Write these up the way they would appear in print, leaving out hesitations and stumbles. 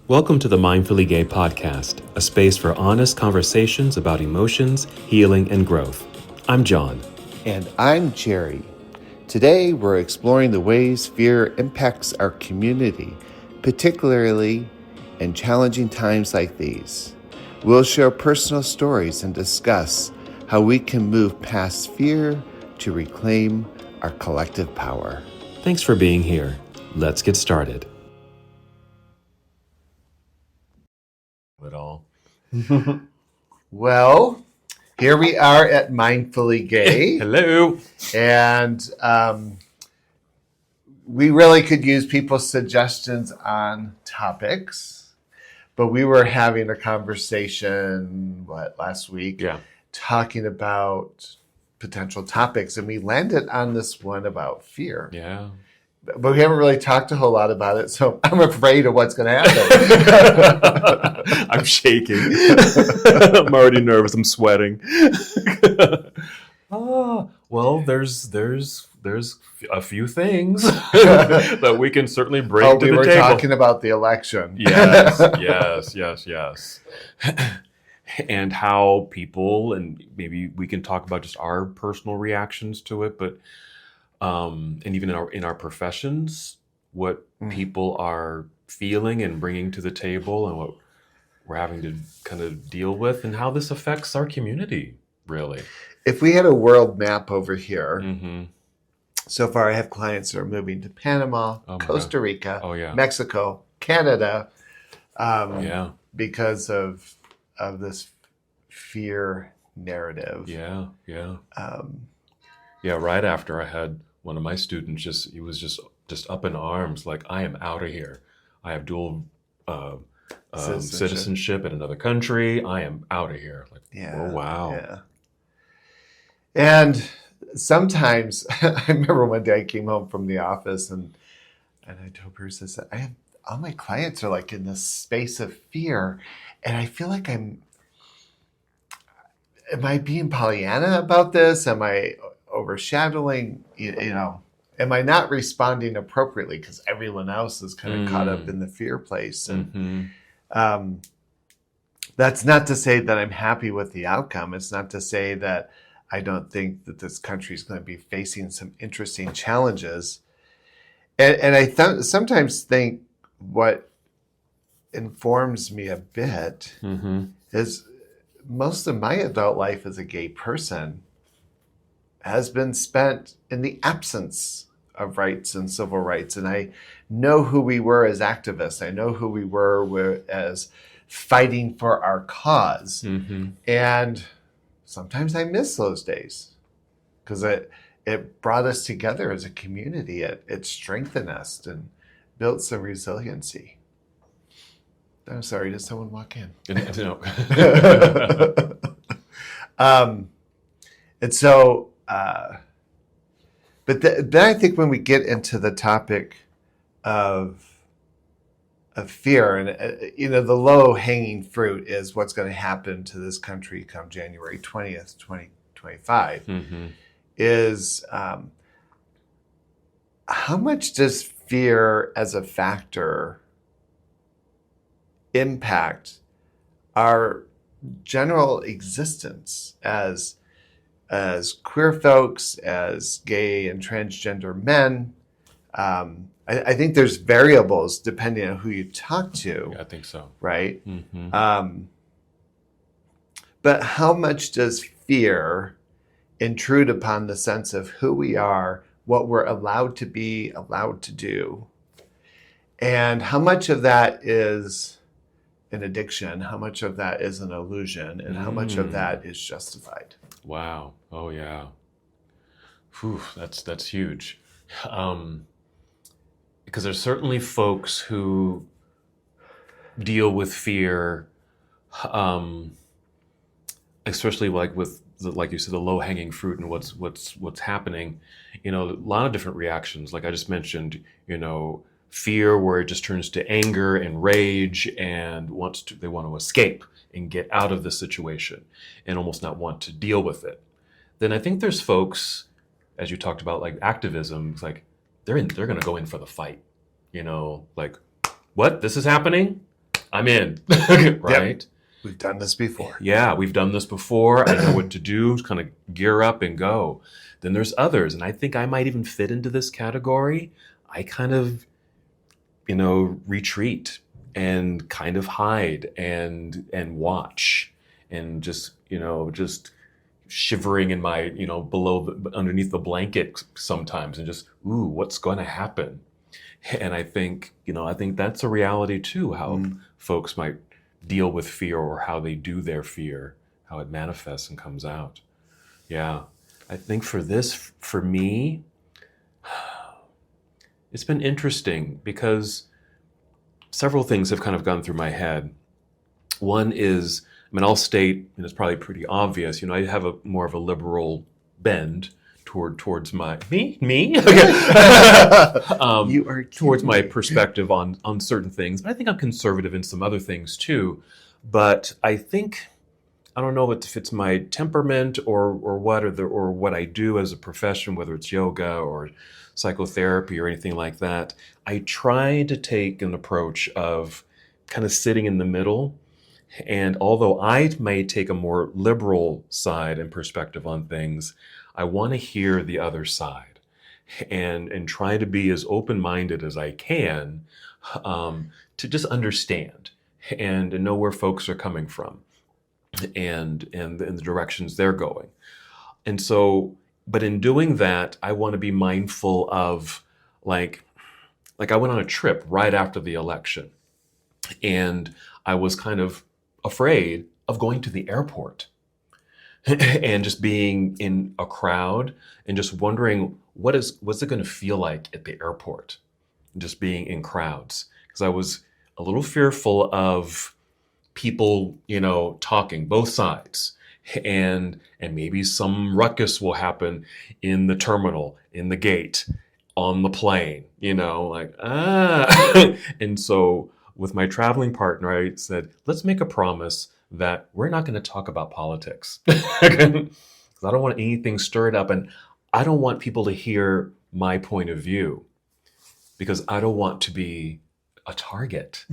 Welcome to the Mindfully Gay podcast, a space for honest conversations about emotions, healing, and growth. I'm John. And I'm Jerry. Today, we're exploring the ways fear impacts our community, particularly in challenging times like these. We'll share personal stories and discuss how we can move past fear to reclaim our collective power. Thanks for being here. Let's get started. At all. Well, here we are at Mindfully Gay. Hello. And we really could use people's suggestions on topics, but we were having a conversation, last week? Yeah. Talking about potential topics, and we landed on this one about fear. Yeah. But we haven't really talked a whole lot about it, so I'm afraid of what's going to happen. I'm shaking. I'm already nervous. I'm sweating. Well, there's a few things that we can certainly bring to the table. We were talking about the election. Yes. And how people, and maybe we can talk about just our personal reactions to it, but and even in our professions, what people are feeling and bringing to the table, and what we're having to kind of deal with, and how this affects our community, really. If we had a world map over here, so far I have clients that are moving to Panama, Costa Rica, Mexico, Canada, because of this fear narrative. Yeah. Right after I had one of my students, he was just up in arms, like, I am out of here. I have dual citizenship in another country. I am out of here. Like, oh, wow. Yeah. And sometimes, I remember one day I came home from the office and I told Bruce, I said, all my clients are like in this space of fear, and I feel like am I being Pollyanna about this? Am I overshadowing, am I not responding appropriately because everyone else is kind of caught up in the fear place? And that's not to say that I'm happy with the outcome. It's not to say that I don't think that this country is going to be facing some interesting challenges. And I sometimes think what informs me a bit is most of my adult life as a gay person has been spent in the absence of rights and civil rights. And I know who we were as activists. I know who we were as fighting for our cause. And sometimes I miss those days because it brought us together as a community. It strengthened us and built some resiliency. I'm sorry, did someone walk in? No. And so, but then I think when we get into the topic of fear, and the low-hanging fruit is what's going to happen to this country come January 20th, 2025, is how much does fear as a factor impact our general existence as queer folks, as gay and transgender men? I think there's variables depending on who you talk to. Yeah, I think so. Right? But how much does fear intrude upon the sense of who we are, what we're allowed to be, allowed to do? And how much of that is an addiction? How much of that is an illusion? And how much of that is justified? Wow. Oh, yeah. Whew, that's huge. Because there's certainly folks who deal with fear, especially like with like you said, the low-hanging fruit and what's happening. A lot of different reactions. Like I just mentioned, fear where it just turns to anger and rage and they want to escape and get out of the situation and almost not want to deal with it. Then I think there's folks, as you talked about, like activism, it's like they're going to go in for the fight, like, what? This is happening? I'm in, right? We've done this before. Yeah, we've done this before. I know what to do, kind of gear up and go. Then there's others, and I think I might even fit into this category. I kind of, retreat and kind of hide and watch and just shivering in my, underneath the blanket sometimes and just, ooh, what's going to happen? And I think that's a reality too, how folks might deal with fear or how they do their fear, how it manifests and comes out. Yeah. I think for me, it's been interesting because several things have kind of gone through my head. One is, I'll state, and it's probably pretty obvious, I have more of a liberal bend towards my me okay. You are towards my perspective on certain things, but I think I'm conservative in some other things too. But I don't know if it's my temperament or what I do as a profession, whether it's yoga or psychotherapy or anything like that. I try to take an approach of kind of sitting in the middle. And although I may take a more liberal side and perspective on things, I want to hear the other side and try to be as open-minded as I can, to just understand and know where folks are coming from and the directions they're going. And so, but in doing that, I want to be mindful of like I went on a trip right after the election, and I was kind of afraid of going to the airport and just being in a crowd and just wondering what's it going to feel like at the airport, just being in crowds, because I was a little fearful of people, talking both sides, and maybe some ruckus will happen in the terminal, in the gate, on the plane, and so with my traveling partner, I said, let's make a promise that we're not going to talk about politics. Because I don't want anything stirred up, and I don't want people to hear my point of view, because I don't want to be a target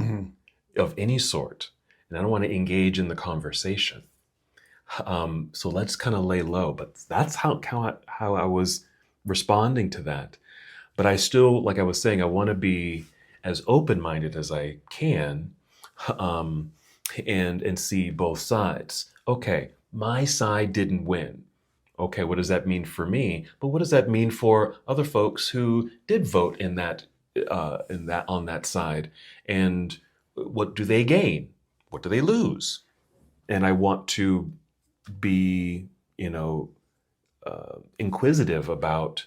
of any sort, and I don't want to engage in the conversation. So let's kind of lay low. But that's how I was responding to that. But I still, like I was saying, I want to be as open-minded as I can, and see both sides. Okay, my side didn't win. Okay, what does that mean for me? But what does that mean for other folks who did vote on that side? And what do they gain? What do they lose? And I want to be, inquisitive about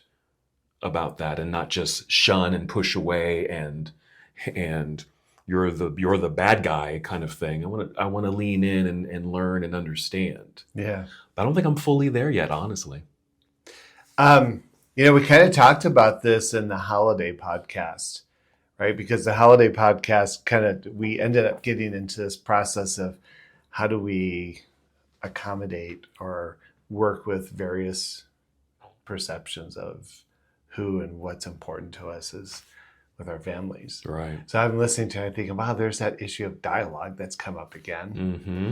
that, and not just shun and push away and you're the bad guy kind of thing. I want to lean in and learn and understand. Yeah. I don't think I'm fully there yet, honestly. We kind of talked about this in the holiday podcast, right? Because the holiday podcast we ended up getting into this process of how do we accommodate or work with various perceptions of who and what's important to us with our families. Right. So I'm listening to it and thinking, wow, there's that issue of dialogue that's come up again. Mm-hmm.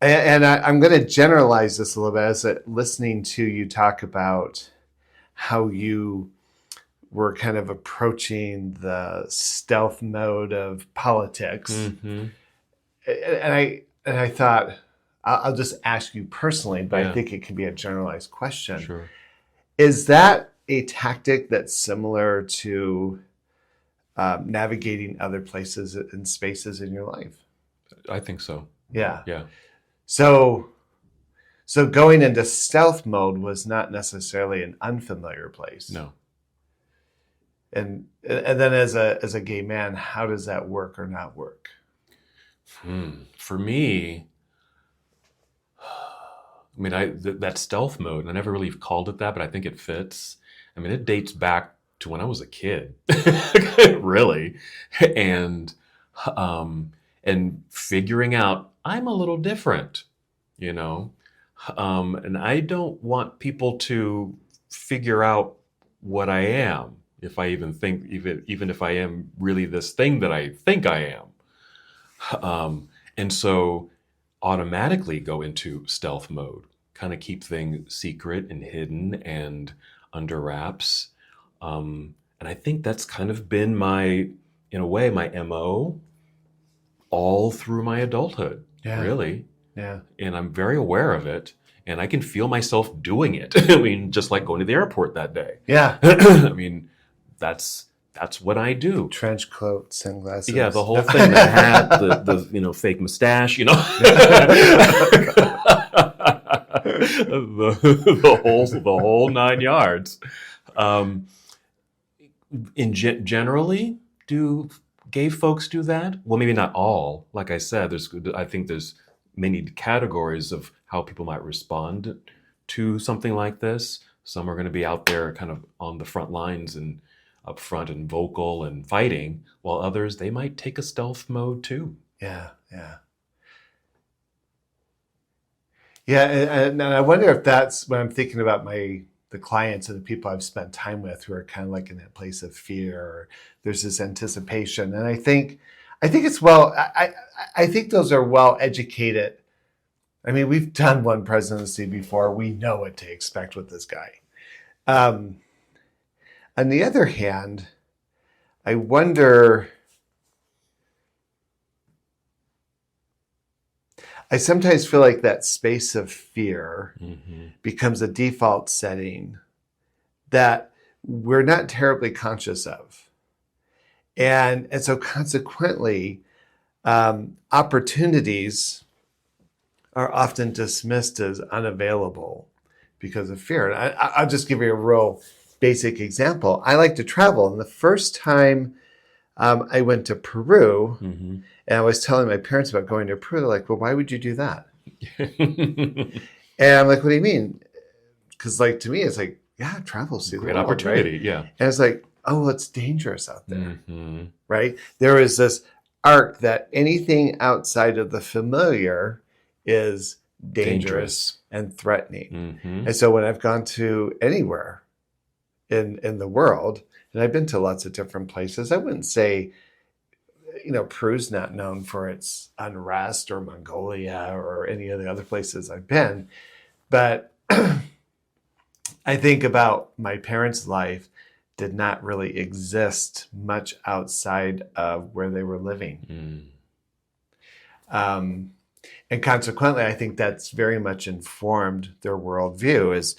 And I'm going to generalize this a little bit as listening to you talk about how you were kind of approaching the stealth mode of politics. Mm-hmm. And I thought, I'll just ask you personally, but Yeah. I think it can be a generalized question. Sure. Is that a tactic that's similar to navigating other places and spaces in your life? I think so. Yeah. Yeah. So going into stealth mode was not necessarily an unfamiliar place. No. And then as a gay man, how does that work or not work? For me, that stealth mode, I never really called it that, but I think it fits. It dates back to when I was a kid, really, and figuring out I'm a little different, and I don't want people to figure out what I am, if I even if I am really this thing that I think I And so automatically go into stealth mode, kind of keep things secret and hidden and under wraps. And I think that's kind of been in a way, my MO all through my adulthood, Yeah. really. Yeah. And I'm very aware of it. And I can feel myself doing it. I mean, just like going to the airport that day. Yeah. I mean, that's what I do. Trench coat, sunglasses. Yeah, the whole thing, the hat, the fake mustache, the whole 9 yards. Generally, do gay folks do that? Well, maybe not all. Like I said, I think there's many categories of how people might respond to something like this. Some are going to be out there kind of on the front lines and up front and vocal and fighting, while others, they might take a stealth mode too. Yeah, yeah. Yeah, and I wonder if that's when I'm thinking about the clients and the people I've spent time with who are kind of like in that place of fear, or there's this anticipation. And I think it's I think those are well educated. I mean, we've done one presidency before. We know what to expect with this guy. On the other hand, I wonder, I sometimes feel like that space of fear becomes a default setting that we're not terribly conscious of. And so consequently, opportunities are often dismissed as unavailable because of fear. And I'll just give you a real basic example. I like to travel. And the first time I went to Peru, and I was telling my parents about going to Peru, they're like, well, why would you do that? And I'm like, what do you mean? Because like to me, it's like, yeah, travel, see the Great world, opportunity, right? yeah. And it's like, oh, well, it's dangerous out there, right? There is this arc that anything outside of the familiar is dangerous and threatening. And so when I've gone to anywhere in the world, and I've been to lots of different places, I wouldn't say, Peru's not known for its unrest, or Mongolia or any of the other places I've been. But I think about my parents' life did not really exist much outside of where they were living. And consequently, I think that's very much informed their worldview as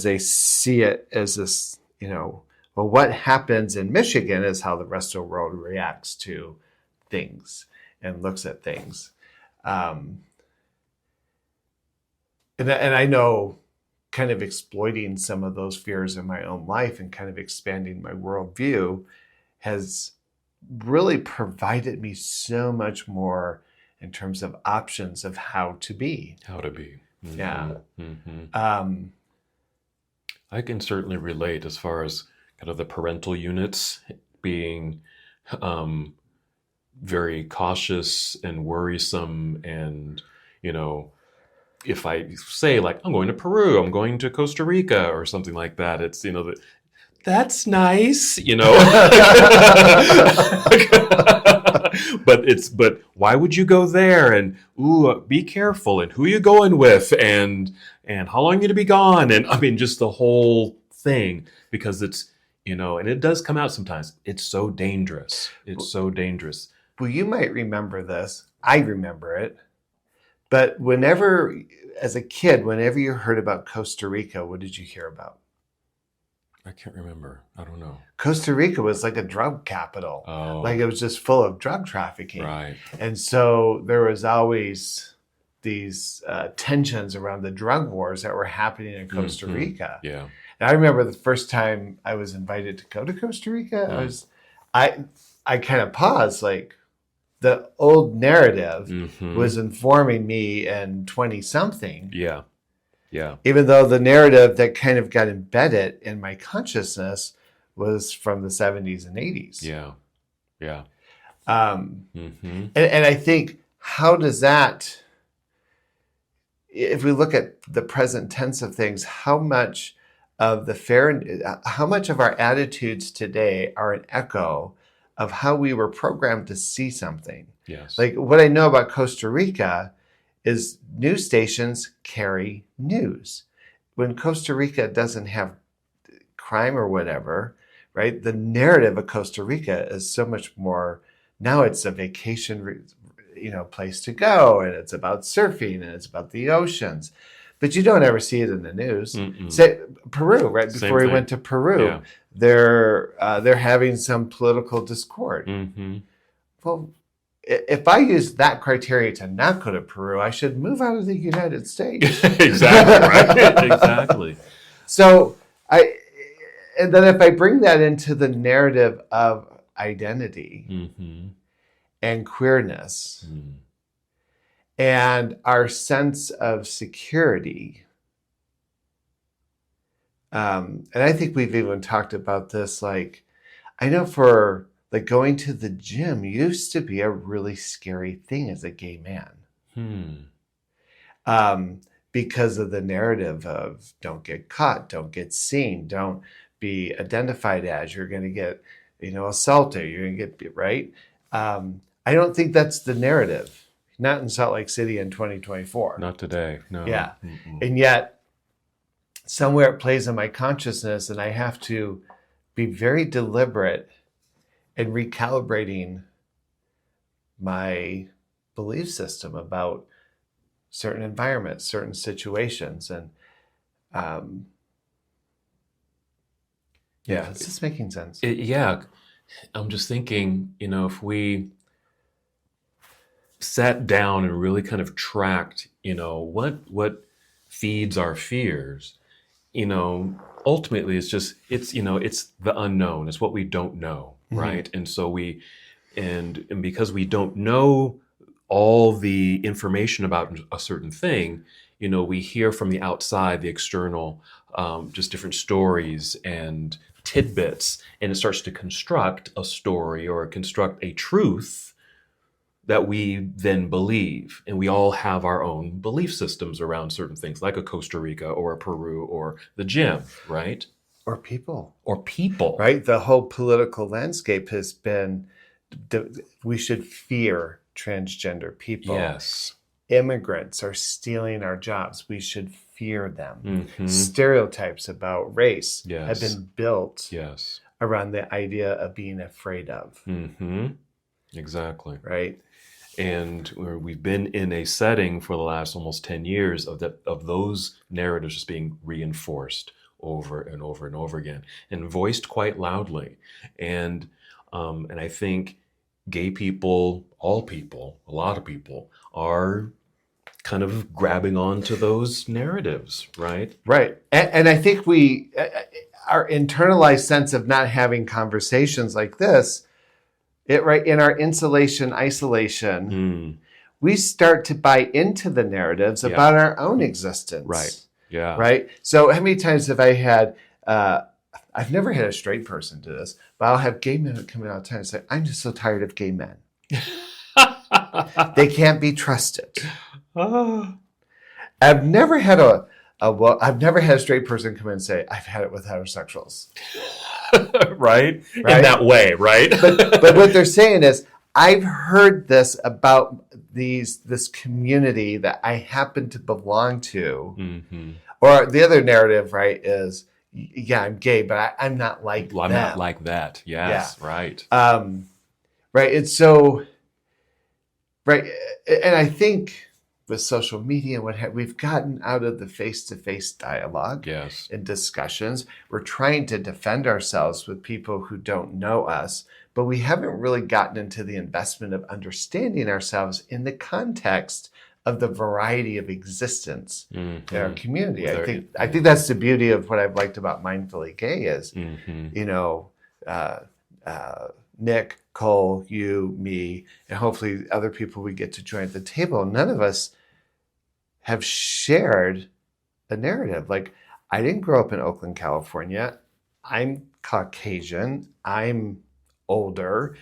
they see it as this, well, what happens in Michigan is how the rest of the world reacts to things and looks at things. And I know, kind of exploiting some of those fears in my own life and kind of expanding my worldview has really provided me so much more in terms of options of how to be. Yeah. I can certainly relate as far as kind of the parental units being very cautious and worrisome. And, if I say like, I'm going to Peru, I'm going to Costa Rica or something like that, it's, that's nice, but why would you go there? And be careful. And who are you going with? And how long are you going to be gone? And I mean, just the whole thing, because it's, and it does come out sometimes. It's so dangerous. It's so dangerous. Well, you might remember this. I remember it. But as a kid, whenever you heard about Costa Rica, what did you hear about? I can't remember. I don't know. Costa Rica was like a drug capital. Oh. Like it was just full of drug trafficking. Right. And so there was always these tensions around the drug wars that were happening in Costa Rica. Yeah. And I remember the first time I was invited to go to Costa Rica, I kind of paused, like the old narrative was informing me in 20-something. Yeah. Yeah. Even though the narrative that kind of got embedded in my consciousness was from the 70s and 80s. Yeah. Yeah. And I think, how does that, if we look at the present tense of things, how much of our attitudes today are an echo of how we were programmed to see something. Yes. Like what I know about Costa Rica is news stations carry news. When Costa Rica doesn't have crime or whatever, right? The narrative of Costa Rica is so much more. Now it's a vacation, place to go, and it's about surfing, and it's about the oceans. But you don't ever see it in the news. Say Peru, right before we went to Peru, they're having some political discord. Well, if I use that criteria to not go to Peru, I should move out of the United States. Exactly, right? Exactly. So and then if I bring that into the narrative of identity and queerness and our sense of security, and I think we've even talked about this, like, I know for like going to the gym used to be a really scary thing as a gay man. Because of the narrative of don't get caught, don't get seen, don't be identified as, you're going to get, assaulted, you're going to get, right? I don't think that's the narrative. Not in Salt Lake City in 2024. Not today, no. Yeah. And yet, somewhere it plays in my consciousness, and I have to be very deliberate in recalibrating my belief system about certain environments, certain situations. And is this making sense? I'm just thinking, if we sat down and really kind of tracked, what feeds our fears, ultimately it's the unknown. It's what we don't know, right? And so and because we don't know all the information about a certain thing, we hear from the outside, the external, just different stories and tidbits, and it starts to construct a story or construct a truth that we then believe. And we all have our own belief systems around certain things, like a Costa Rica or a Peru or the gym, right? Or people. Right? The whole political landscape has been, we should fear transgender people. Yes. Immigrants are stealing our jobs. We should fear them. Stereotypes about race have been built around the idea of being afraid of. Exactly. Right. And we've been in a setting for the last almost 10 years of those narratives just being reinforced over and over and over again and voiced quite loudly. And I think gay people, all people, a lot of people are kind of grabbing onto those narratives, right? Right. And I think our internalized sense of not having conversations like this, in our isolation, we start to buy into the narratives about our own existence. Right. Yeah. Right. So how many times have I had, I've never had a straight person do this, but I'll have gay men come in all the time and say, I'm just so tired of gay men. They can't be trusted. I've never had I've never had a straight person come in and say, I've had it with heterosexuals. right? In that way, right? but what they're saying is, I've heard this about this community that I happen to belong to. Or the other narrative, right, is, I'm gay, but I'm not like that. I'm not like that. Yes, right. Right. It's so, right. And I think with social media and we've gotten out of the face-to-face dialogue and discussions. We're trying to defend ourselves with people who don't know us, but we haven't really gotten into the investment of understanding ourselves in the context of the variety of existence in our community. I think that's the beauty of what I've liked about Mindfully Gay is, Nick, Cole, you, me, and hopefully other people we get to join at the table. None of us have shared a narrative. Like, I didn't grow up in Oakland, California. I'm Caucasian. I'm older.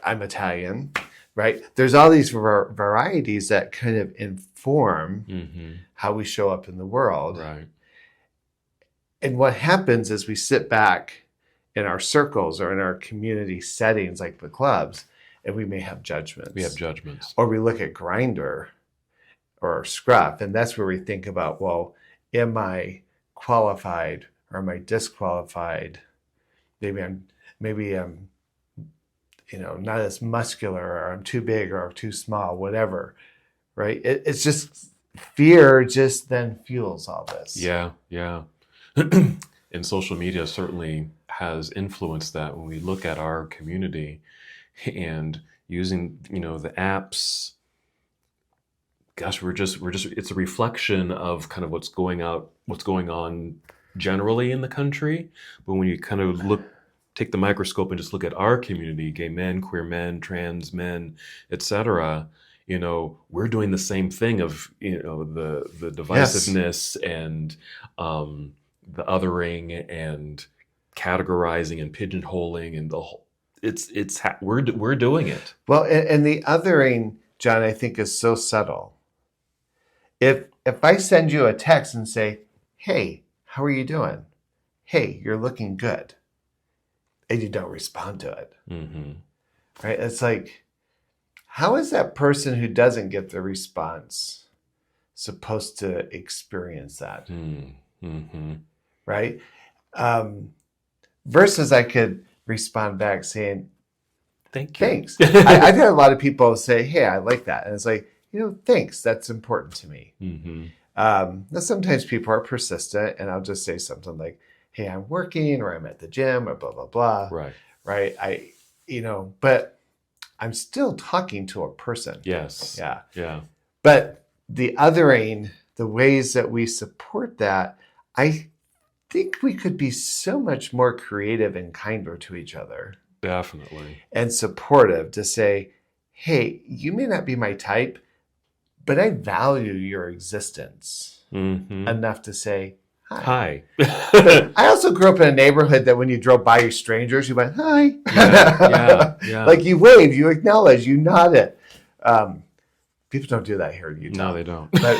I'm Italian, right? There's all these varieties that kind of inform how we show up in the world. Right. And what happens is we sit back in our circles or in our community settings like the clubs, and we may have judgments. We have judgments. Or we look at Grindr or Scruff, and that's where we think about, well, am I qualified or am I disqualified? Maybe I'm not as muscular, or I'm too big, or I'm too small, whatever, right? It's just fear just then fuels all this. Yeah. And social media certainly has influenced that when we look at our community and using, the apps. Gosh, we're just it's a reflection of kind of what's going on generally in the country. But when you kind of take the microscope and just look at our community, gay men, queer men, trans men, etc., we're doing the same thing of, the divisiveness and the othering and categorizing and pigeonholing and the whole, we're doing it. Well, and the othering, John, I think is so subtle. If I send you a text and say, hey, how are you doing? Hey, you're looking good. And you don't respond to it. Mm-hmm. Right? It's like, how is that person who doesn't get the response supposed to experience that? Mm-hmm. Right? Versus I could respond back saying, thank you. Thanks. I've had a lot of people say, hey, I like that. And it's like, thanks. That's important to me. Mm-hmm. Now sometimes people are persistent, and I'll just say something like, hey, I'm working, or I'm at the gym, or blah, blah, blah. Right. But I'm still talking to a person. Yes. Yeah. But the othering, the ways that we support that, I think we could be so much more creative and kinder to each other. Definitely. And supportive to say, hey, you may not be my type, but I value your existence enough to say, hi. I also grew up in a neighborhood that when you drove by strangers, you went, hi. Yeah. Like you waved, you acknowledged, you nodded. People don't do that here in Utah. No, they don't. But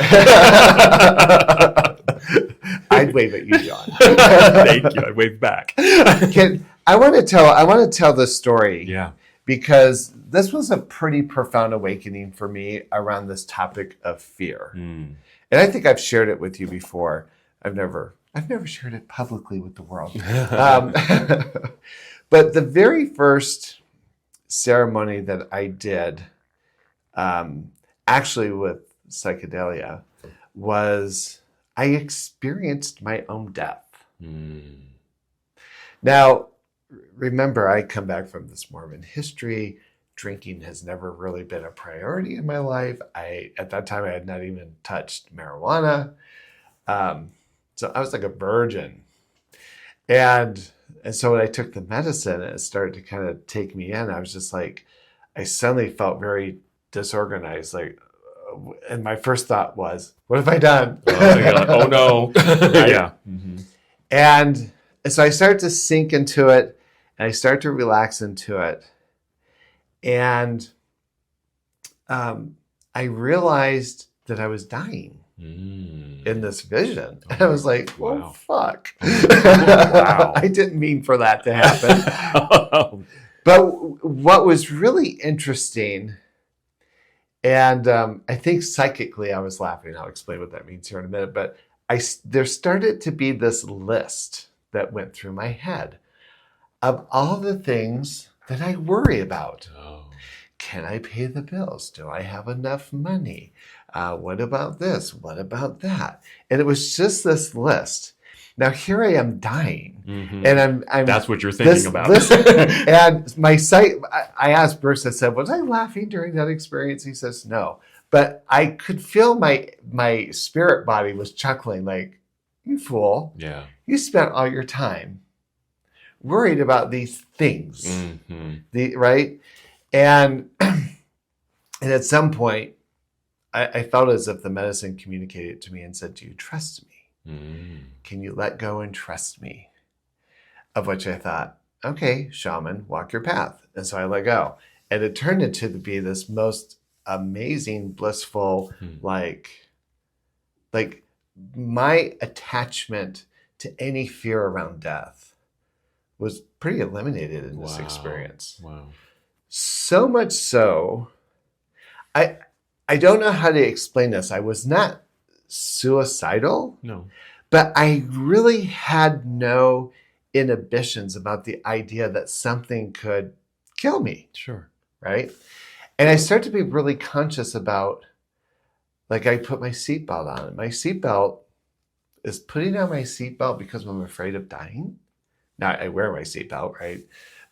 I'd wave at you, John. Thank you. I wave back. I want to tell this story. Yeah. Because this was a pretty profound awakening for me around this topic of fear. And I think I've shared it with you before. I've never shared it publicly with the world. But the very first ceremony that I did, actually with psychedelia, was I experienced my own death. Now, remember, I come back from this Mormon history. Drinking has never really been a priority in my life. At that time, I had not even touched marijuana. So I was like a virgin. And so when I took the medicine, it started to kind of take me in. I was just like, I suddenly felt very disorganized. And my first thought was, what have I done? Oh no. Right? Yeah. Mm-hmm. And so I started to sink into it, and I started to relax into it. And I realized that I was dying in this vision. And I was like, oh, fuck. Wow. I didn't mean for that to happen. But what was really interesting, and I think psychically I was laughing. I'll explain what that means here in a minute. But there started to be this list that went through my head of all the things that I worry about. Can I pay the bills? Do I have enough money? What about this? What about that? And it was just this list. Now here I am dying, and I'm. That's what you're thinking about. And my sight. I asked Bruce. I said, "Was I laughing during that experience?" He says, "No," but I could feel my spirit body was chuckling, like, "You fool! Yeah, you spent all your time worried about these things, right?" And at some point, I felt as if the medicine communicated to me and said, "Do you trust me? Can you let go and trust me?" Of which I thought, okay, shaman, walk your path. And so I let go. And it turned into to be this most amazing, blissful, like my attachment to any fear around death was pretty eliminated in this Wow. experience. Wow. So much so, I I don't know how to explain this. I was not suicidal, No. but I really had no inhibitions about the idea that something could kill me, Sure. right? And I started to be really conscious about, like, I put my seatbelt on. My seatbelt is putting on my seatbelt because I'm afraid of dying. Now I wear my seatbelt, right?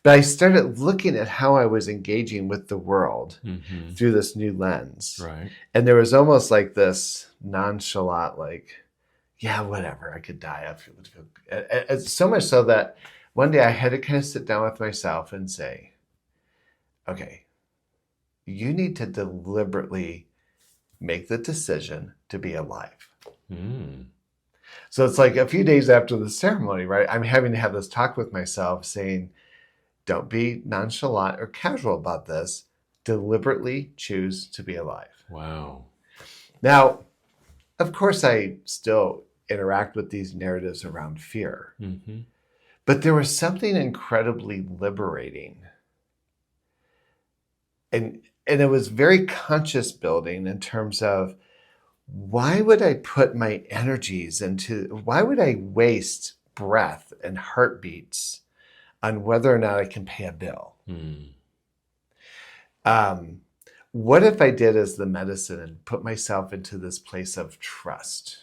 But I started looking at how I was engaging with the world Mm-hmm. through this new lens. Right. And there was almost like this nonchalant, like, yeah, whatever, I could die. I feel so much so that one day I had to kind of sit down with myself and say, okay, you need to deliberately make the decision to be alive. Mm. So it's like a few days after the ceremony, right? I'm having to have this talk with myself saying, don't be nonchalant or casual about this. Deliberately choose to be alive. Wow. Now, of course, I still interact with these narratives around fear, Mm-hmm. but there was something incredibly liberating. And it was very conscious building in terms of, why would I put my energies why would I waste breath and heartbeats on whether or not I can pay a bill? Mm. What if I did as the medicine and put myself into this place of trust?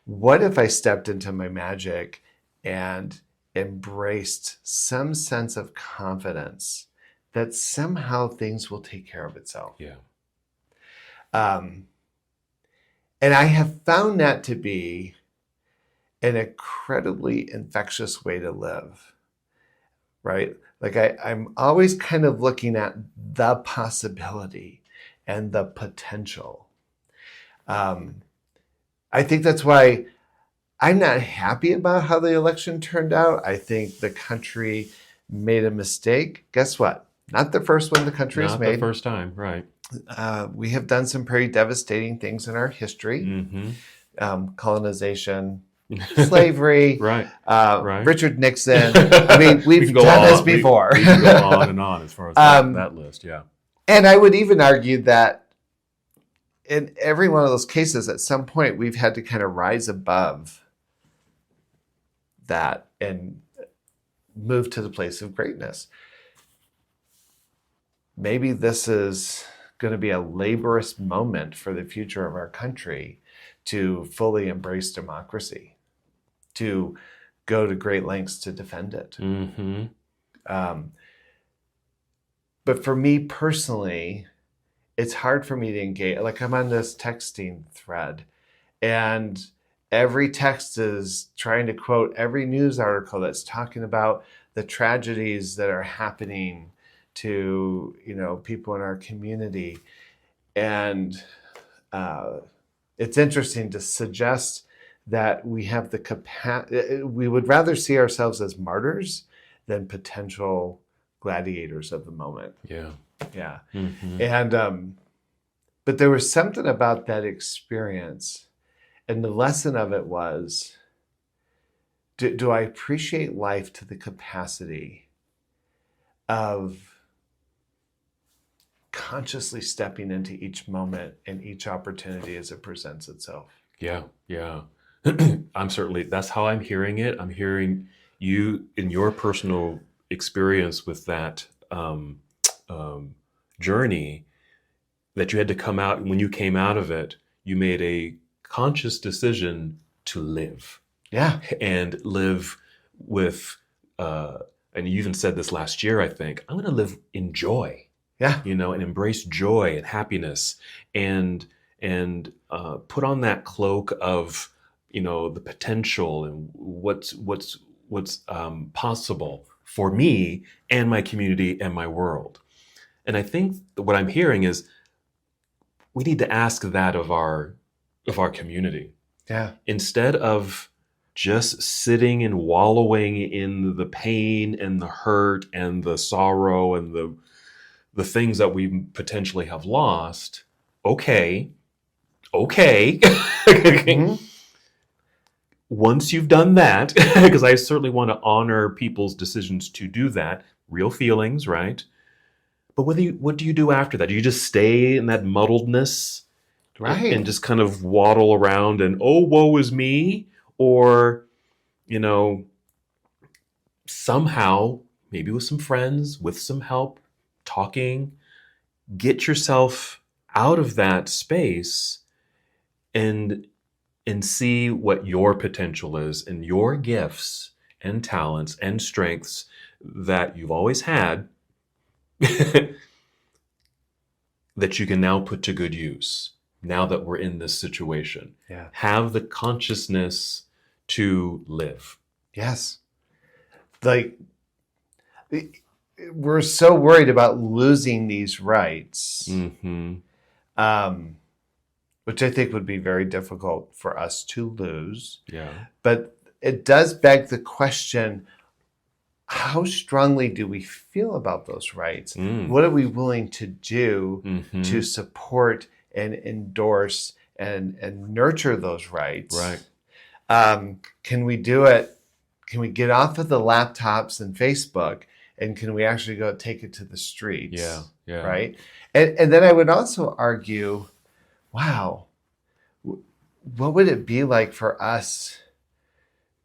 What if I stepped into my magic and embraced some sense of confidence that somehow things will take care of itself? Yeah. And I have found that to be an incredibly infectious way to live, right? Like I'm always kind of looking at the possibility and the potential. I think that's why I'm not happy about how the election turned out. I think the country made a mistake. Guess what? Not the first one the country has Not made. the first time, right? We have done some pretty devastating things in our history. Mm-hmm. Colonization, slavery, Right. Right. Richard Nixon. I mean, we've done this before. We can go on and on as far as that list, yeah. And I would even argue that in every one of those cases, at some point, we've had to kind of rise above that and move to the place of greatness. Maybe this is going to be a laborious moment for the future of our country to fully embrace democracy, to go to great lengths to defend it. Mm-hmm. But for me personally, it's hard for me to engage. Like, I'm on this texting thread, and every text is trying to quote every news article that's talking about the tragedies that are happening to, people in our community. And it's interesting to suggest that we have the capacity. We would rather see ourselves as martyrs than potential gladiators of the moment. Yeah. Yeah. Mm-hmm. And but there was something about that experience, and the lesson of it was, do I appreciate life to the capacity of consciously stepping into each moment and each opportunity as it presents itself? Yeah, yeah. That's how I'm hearing it. I'm hearing you in your personal experience with that journey, that you had to come out. When you came out of it, you made a conscious decision to live. Yeah. And live with, and you even said this last year, I think, I'm going to live in joy. Yeah. And embrace joy and happiness, and put on that cloak of, the potential and what's possible for me and my community and my world. And I think what I'm hearing is we need to ask that of our community. Yeah. Instead of just sitting and wallowing in the pain and the hurt and the sorrow and the things that we potentially have lost. Okay. Mm-hmm. once you've done that, because I certainly want to honor people's decisions to do that, real feelings, right? But what do you do after that? Do you just stay in that muddledness and Right. just kind of waddle around and, oh, woe is me? Or, you know, somehow, maybe with some friends, with some help, talking, get yourself out of that space and see what your potential is and your gifts and talents and strengths that you've always had that you can now put to good use now that we're in this situation. Yeah. Have the consciousness to live. Yes. Like, we're so worried about losing these rights, which I think would be very difficult for us to lose. Yeah. But it does beg the question, how strongly do we feel about those rights? What are we willing to do to support and endorse and nurture those rights? Right. Can we do it? Can we get off of the laptops and Facebook, and can we actually go take it to the streets? Yeah. Yeah. Right. And then I would also argue, wow, what would it be like for us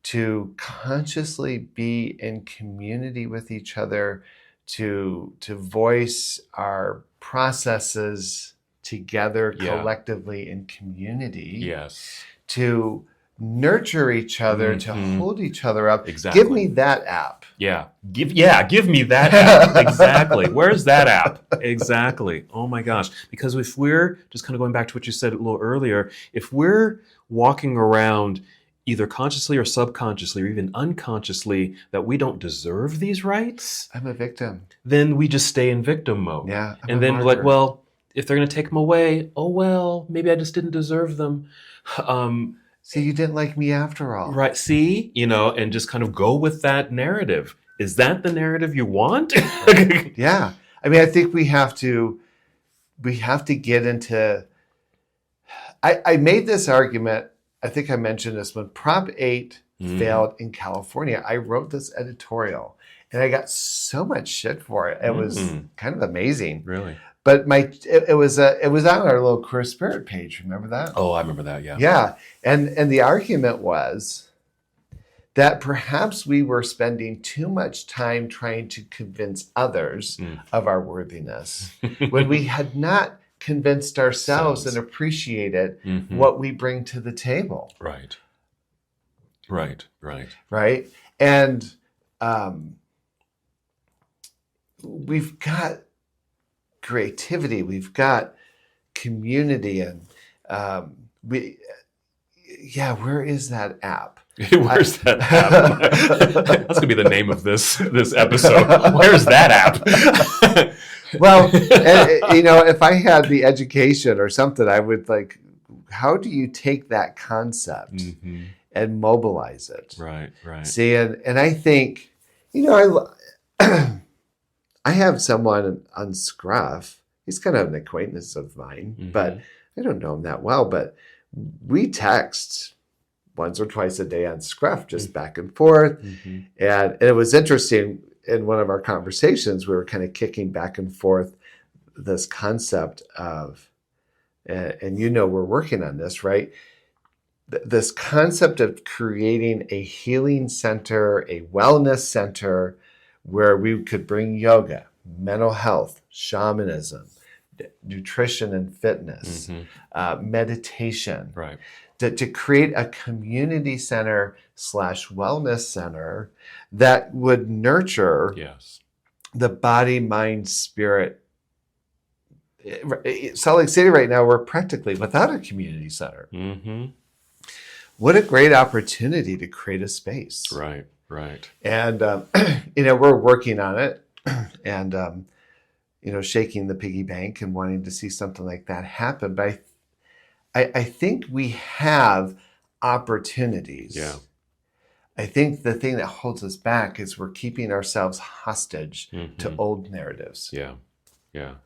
to consciously be in community with each other, to voice our processes together collectively in community? Yes. To nurture each other, to hold each other up. Exactly. Give me that app. Yeah. Give me that app. Exactly. Where's that app? Exactly. Oh my gosh. Because if we're just kind of going back to what you said a little earlier, if we're walking around either consciously or subconsciously or even unconsciously that we don't deserve these rights, I'm a victim. then we just stay in victim mode. Yeah. And then we're like, well, if they're going to take them away, oh well, maybe I just didn't deserve them. See, you didn't like me after all. Right. See, and just kind of go with that narrative. Is that the narrative you want? Yeah. I mean, I think we have to get into, I made this argument, I think I mentioned this, when Prop 8 failed in California, I wrote this editorial and I got so much shit for it. It was kind of amazing. Really? But it was on our little Queer Spirit page. Remember that? Oh, I remember that. Yeah. Yeah. And the argument was that perhaps we were spending too much time trying to convince others of our worthiness when we had not convinced ourselves and appreciated what we bring to the table. Right. And we've got creativity, we've got community, and where is that app? Where's that app? That's gonna be the name of this episode. Where's that app? Well, if I had the education or something, I would like, how do you take that concept and mobilize it? Right. See, and I think, I have someone on Scruff. He's kind of an acquaintance of mine, but I don't know him that well. But we text once or twice a day on Scruff, just back and forth. And it was interesting. In one of our conversations, we were kind of kicking back and forth this concept of, and we're working on this, right? This concept of creating a healing center, a wellness center, where we could bring yoga, mental health, shamanism, nutrition and fitness, meditation, right? To create a community center / wellness center that would nurture the body, mind, spirit. Salt Lake City right now, we're practically without a community center. What a great opportunity to create a space. Right. And, we're working on it and, shaking the piggy bank and wanting to see something like that happen. But I think we have opportunities. Yeah. I think the thing that holds us back is we're keeping ourselves hostage to old narratives. Yeah,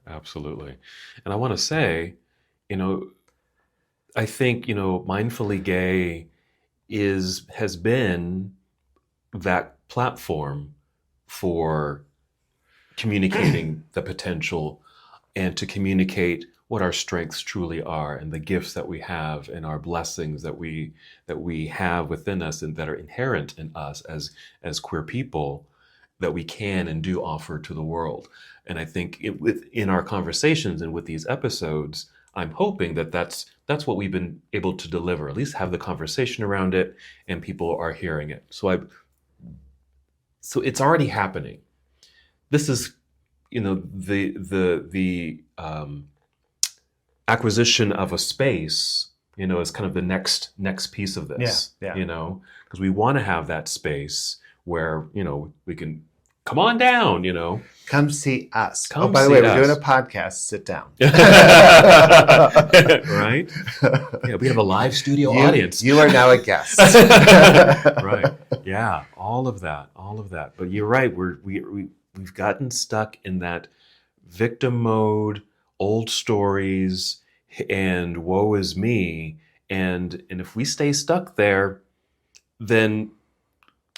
absolutely. And I want to say, I think, mindfully gay has been that platform for communicating the potential and to communicate what our strengths truly are and the gifts that we have and our blessings that we have within us and that are inherent in us as queer people that we can and do offer to the world. And I think in our conversations and with these episodes, I'm hoping that that's what we've been able to deliver, at least have the conversation around it and people are hearing it. So it's already happening. This is, the acquisition of a space, is kind of the next piece of this. Yeah. Because we want to have that space where, we can come on down, Come see us. Come by the see way, we're us. doing a podcast. Sit down. Right? Yeah, we have a live studio audience. You are now a guest. Right. Yeah, all of that. But you're right. We've gotten stuck in that victim mode, old stories, and woe is me. And if we stay stuck there, then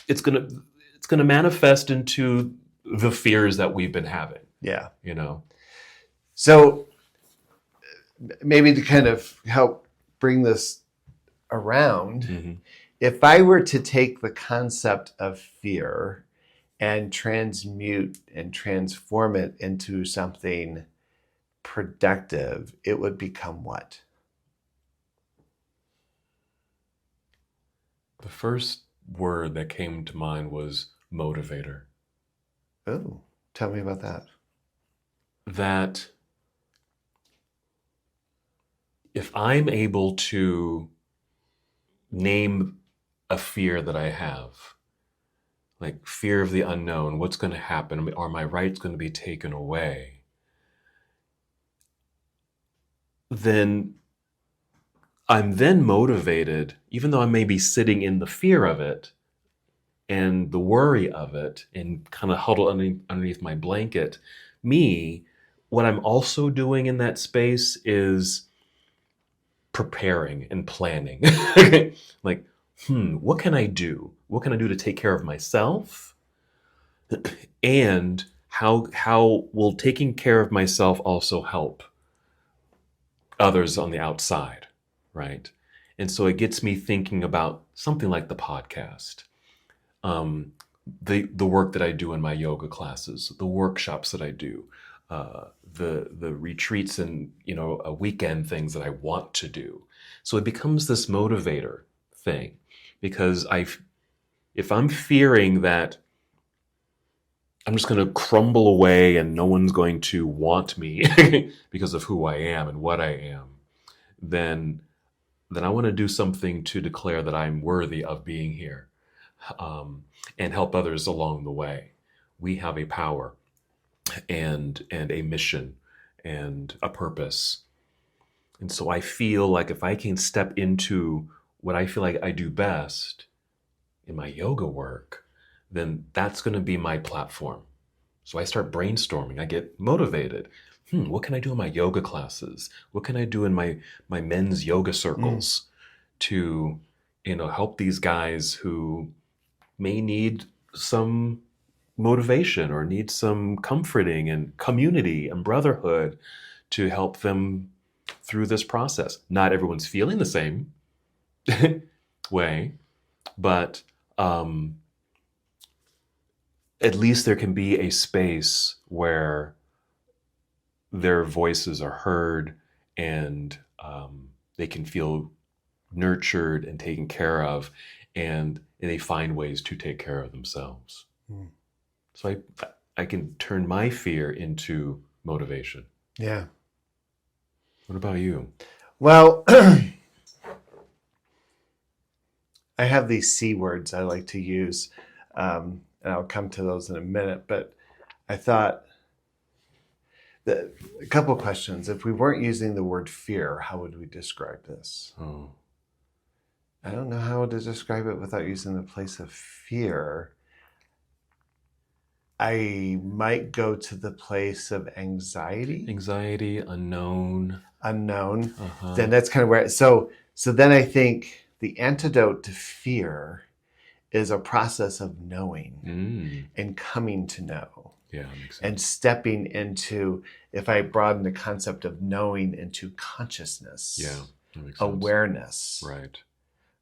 it's gonna manifest into the fears that we've been having. Yeah. So maybe to kind of help bring this around, mm-hmm. if I were to take the concept of fear and transmute and transform it into something productive, it would become what? The first word that came to mind was motivator. Oh, tell me about that. That if I'm able to name a fear that I have, like fear of the unknown, what's going to happen? Are my rights going to be taken away? Then I'm then motivated, even though I may be sitting in the fear of it and the worry of it and kind of huddled underneath my blanket. What I'm also doing in that space is preparing and planning. Like, what can I do? What can I do to take care of myself? And how will taking care of myself also help others on the outside, right? And so it gets me thinking about something like the podcast, the work that I do in my yoga classes, the workshops that I do, the retreats and weekend things that I want to do. So it becomes this motivator thing, because if I'm fearing that I'm just going to crumble away and no one's going to want me because of who I am and what I am, then I want to do something to declare that I'm worthy of being here, and help others along the way. We have a power and a mission and a purpose. And so I feel like if I can step into what I feel like I do best in my yoga work, then that's going to be my platform. So I start brainstorming. I get motivated. What can I do in my yoga classes? What can I do in my men's yoga circles to, help these guys who may need some motivation or need some comforting and community and brotherhood to help them through this process. Not everyone's feeling the same way, but at least there can be a space where their voices are heard and they can feel nurtured and taken care of, and they find ways to take care of themselves. So I can turn my fear into motivation. Yeah. What about you? Well, I have these C words I like to use, and I'll come to those in a minute, but I thought that a couple of questions. If we weren't using the word fear, how would we describe this? Oh. I don't know how to describe it without using the place of fear. I might go to the place of anxiety. Anxiety, unknown. Unknown. Uh-huh. Then that's kind of where, so then I think the antidote to fear is a process of knowing and coming to know. Yeah, that makes sense. And stepping into, if I broaden the concept of knowing into consciousness, Yeah, that makes sense. awareness, Right.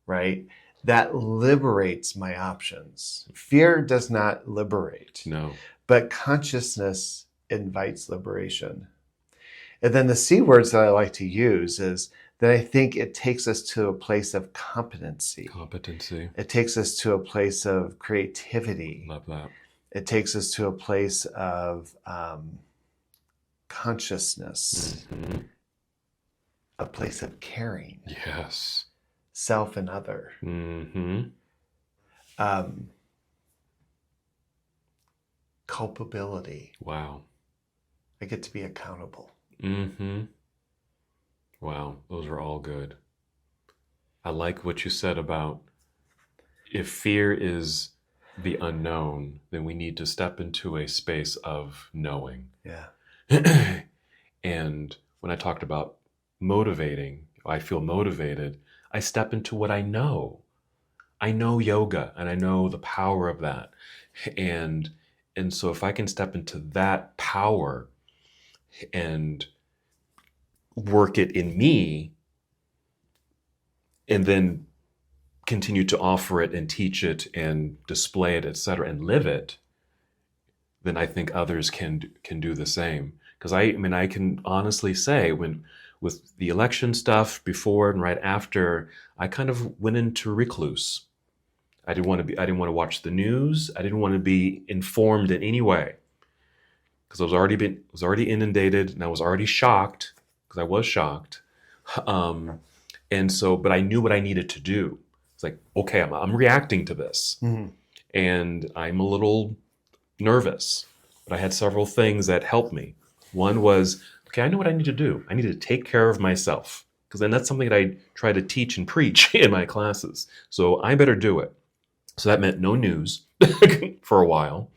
right? That liberates my options. Fear does not liberate, No. but consciousness invites liberation. And then the C words that I like to use is that I think it takes us to a place of competency. Competency. It takes us to a place of creativity. Love that. It takes us to a place of consciousness, a place of caring, Yes. self and other. Culpability. Wow. I get to be accountable. Wow, those are all good. I like what you said about if fear is the unknown, then we need to step into a space of knowing. Yeah. And when I talked about motivating, I feel motivated, I step into what I know. I know yoga and I know the power of that. And so if I can step into that power and work it in me and then continue to offer it and teach it and display it, etc., and live it, then I think others can do the same. Because I mean, I can honestly say when with the election stuff before and right after, I kind of went into recluse. I didn't want to watch the news. I didn't want to be informed in any way because I was already inundated and I was already shocked because I was shocked. And so, but I knew what I needed to do. It's like, okay, I'm reacting to this and I'm a little nervous, but I had several things that helped me. One was, okay, I know what I need to do. I need to take care of myself because then that's something that I try to teach and preach in my classes. So I better do it. So that meant no news for a while.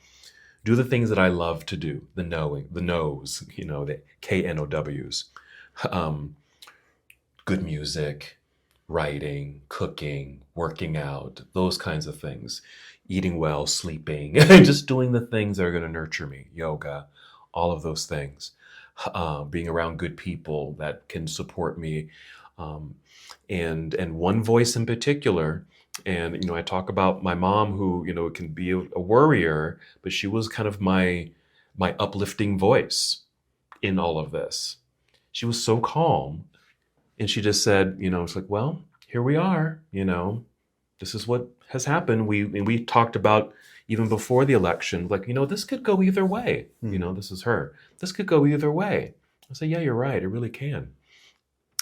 Do the things that I love to do, the knowing, the knows, the KNOWs. Good music, writing, cooking, working out, those kinds of things. Eating well, sleeping, just doing the things that are going to nurture me. Yoga, all of those things. Being around good people that can support me. And one voice in particular, and I talk about my mom who can be a worrier, but she was kind of my uplifting voice in all of this. She was so calm, and she just said, it's like, well, here we are. This is what has happened. We talked about even before the election, like this could go either way. This is her. This could go either way. I said, yeah, you're right. It really can.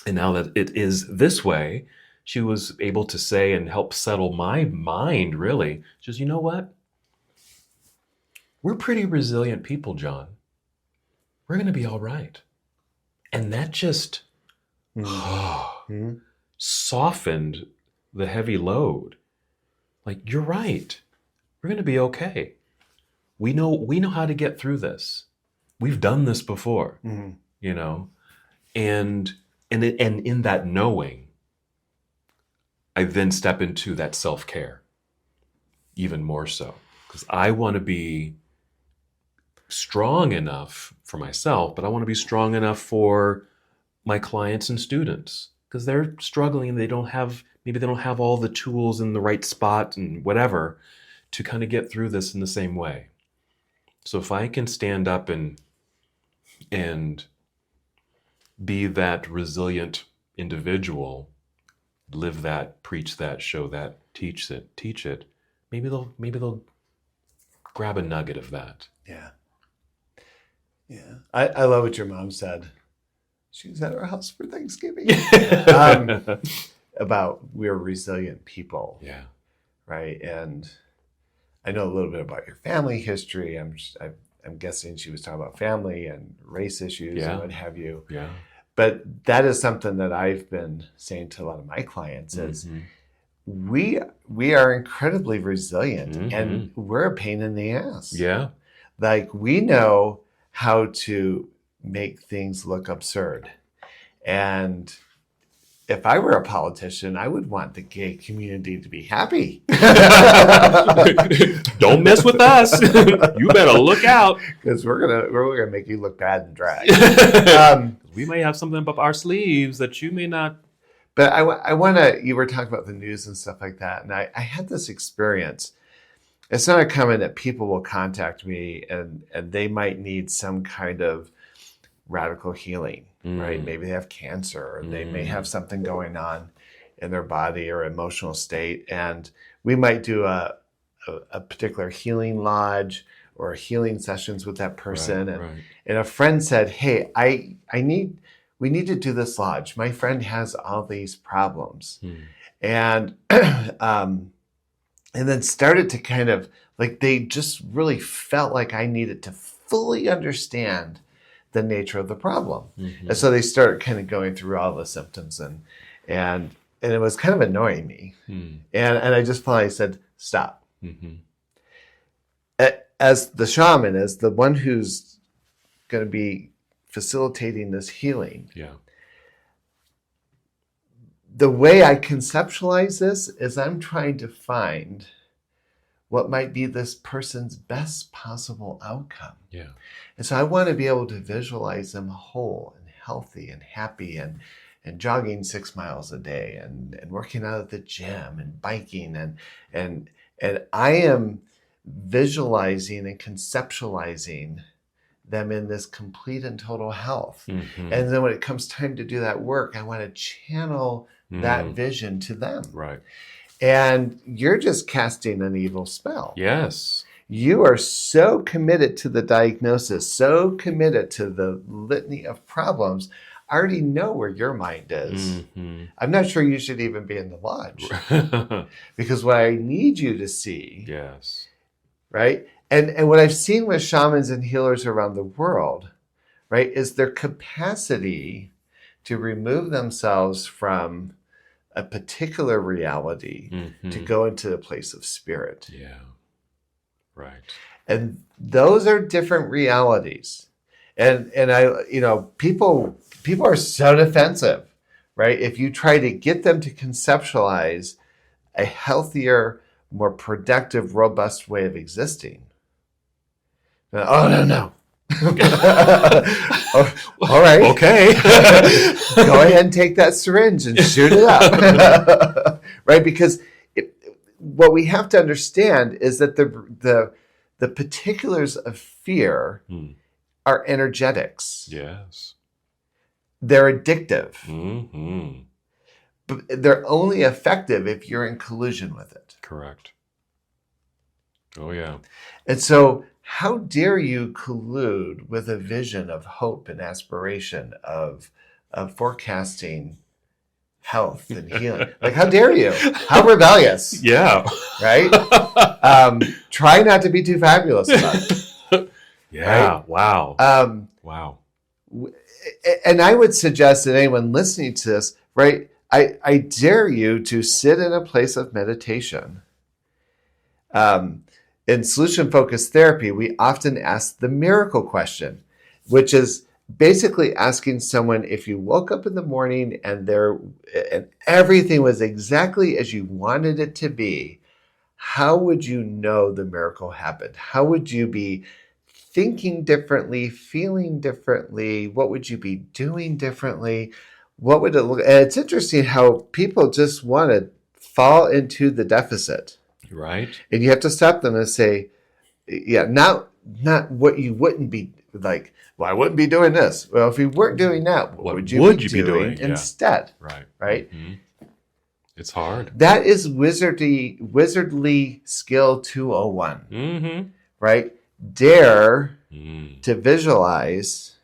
And now that it is this way, she was able to say and help settle my mind, really. She says, you know what? We're pretty resilient people, John. We're going to be all right. And that just softened the heavy load. Like, you're right. We're going to be okay. We know how to get through this. We've done this before, and in that knowing, I then step into that self-care even more so because I want to be strong enough for myself, but I want to be strong enough for my clients and students because they're struggling and they don't have all the tools in the right spot and whatever to kind of get through this in the same way. So if I can stand up and be that resilient individual, live that, preach that, show that, teach it, maybe they'll grab a nugget of that. Yeah. I love what your mom said. She was at our house for Thanksgiving. About we're resilient people. Yeah. Right. And I know a little bit about your family history. I'm guessing she was talking about family and race issues and what have you. Yeah. But that is something that I've been saying to a lot of my clients is we are incredibly resilient and we're a pain in the ass. Yeah. Like we know how to make things look absurd. And if I were a politician, I would want the gay community to be happy. Don't mess with us. You better look out. Because we're gonna make you look bad in drag. We may have something up our sleeves that you may not. But I want to, you were talking about the news and stuff like that. And I had this experience. It's not uncommon that people will contact me and they might need some kind of radical healing, right? Maybe they have cancer or they may have something going on in their body or emotional state. And we might do a particular healing lodge or healing sessions with that person. And a friend said, hey, we need to do this lodge. My friend has all these problems. And then started to kind of, like, they just really felt like I needed to fully understand the nature of the problem. And so they started kind of going through all the symptoms and it was kind of annoying me. And I just finally said, stop. As the shaman, as the one who's going to be facilitating this healing. The way I conceptualize this is I'm trying to find what might be this person's best possible outcome. And so I want to be able to visualize them whole and healthy and happy and jogging 6 miles a day and working out at the gym and biking and I am visualizing and conceptualizing them in this complete and total health. And then when it comes time to do that work, I want to channel that vision to them. And you're just casting an evil spell. Yes. You are so committed to the diagnosis, so committed to the litany of problems. I already know where your mind is. I'm not sure you should even be in the lodge. Because what I need you to see, right? And what I've seen with shamans and healers around the world, right, is their capacity to remove themselves from a particular reality to go into a place of spirit. And those are different realities. And I, people are so defensive, right? If you try to get them to conceptualize a healthier, more productive, robust way of existing. Oh, no. Oh, all right. Okay. Go ahead and take that syringe and shoot it up. Right? Because what we have to understand is that the particulars of fear are energetics. They're addictive. But they're only effective if you're in collusion with it. Correct. Oh, yeah. And so how dare you collude with a vision of hope and aspiration of forecasting health and healing? Like, how dare you? How rebellious. Right? Try not to be too fabulous about it. Right? Wow. Wow. And I would suggest that anyone listening to this, right, I dare you to sit in a place of meditation. In solution-focused therapy, we often ask the miracle question, which is basically asking someone, if you woke up in the morning and everything was exactly as you wanted it to be, how would you know the miracle happened? How would you be thinking differently, feeling differently? What would you be doing differently? What would it look? And it's interesting how people just want to fall into the deficit. Right. And you have to stop them and say, not what you wouldn't be like, well, I wouldn't be doing this. Well, if you weren't doing that, what would you be doing instead? Right. It's hard. That is wizardly skill 201. Right? Dare to visualize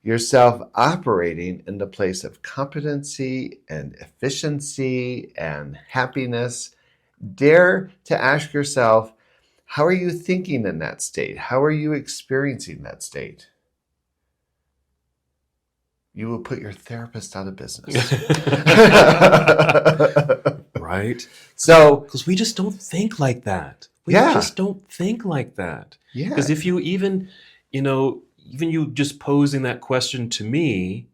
yourself operating in the place of competency and efficiency and happiness. Dare to ask yourself, how are you thinking in that state? How are you experiencing that state? You will put your therapist out of business. Right? So, because we just don't think like that. We just don't think like that. Because if you even you just posing that question to me,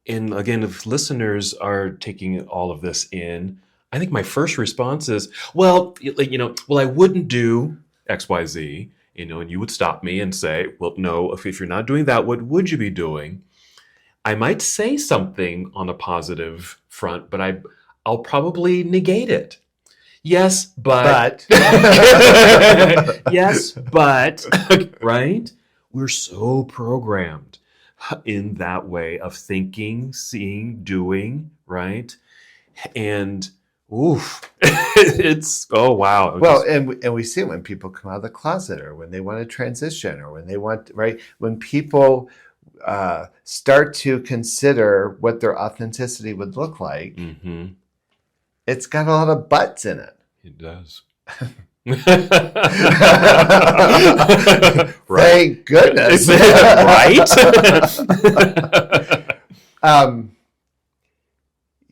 And again, if listeners are taking all of this in, I think my first response is, well, I wouldn't do X, Y, Z, and you would stop me and say, well, no, if you're not doing that, what would you be doing? I might say something on a positive front, but I'll probably negate it. Yes, but yes, but right? We're so programmed in that way of thinking, seeing, doing, right? And oof, it's oh wow. Well, and we see it when people come out of the closet, or when they want to transition, or when they want, right? When people start to consider what their authenticity would look like, mm-hmm. It's got a lot of buts in it. It does. Thank goodness. Right?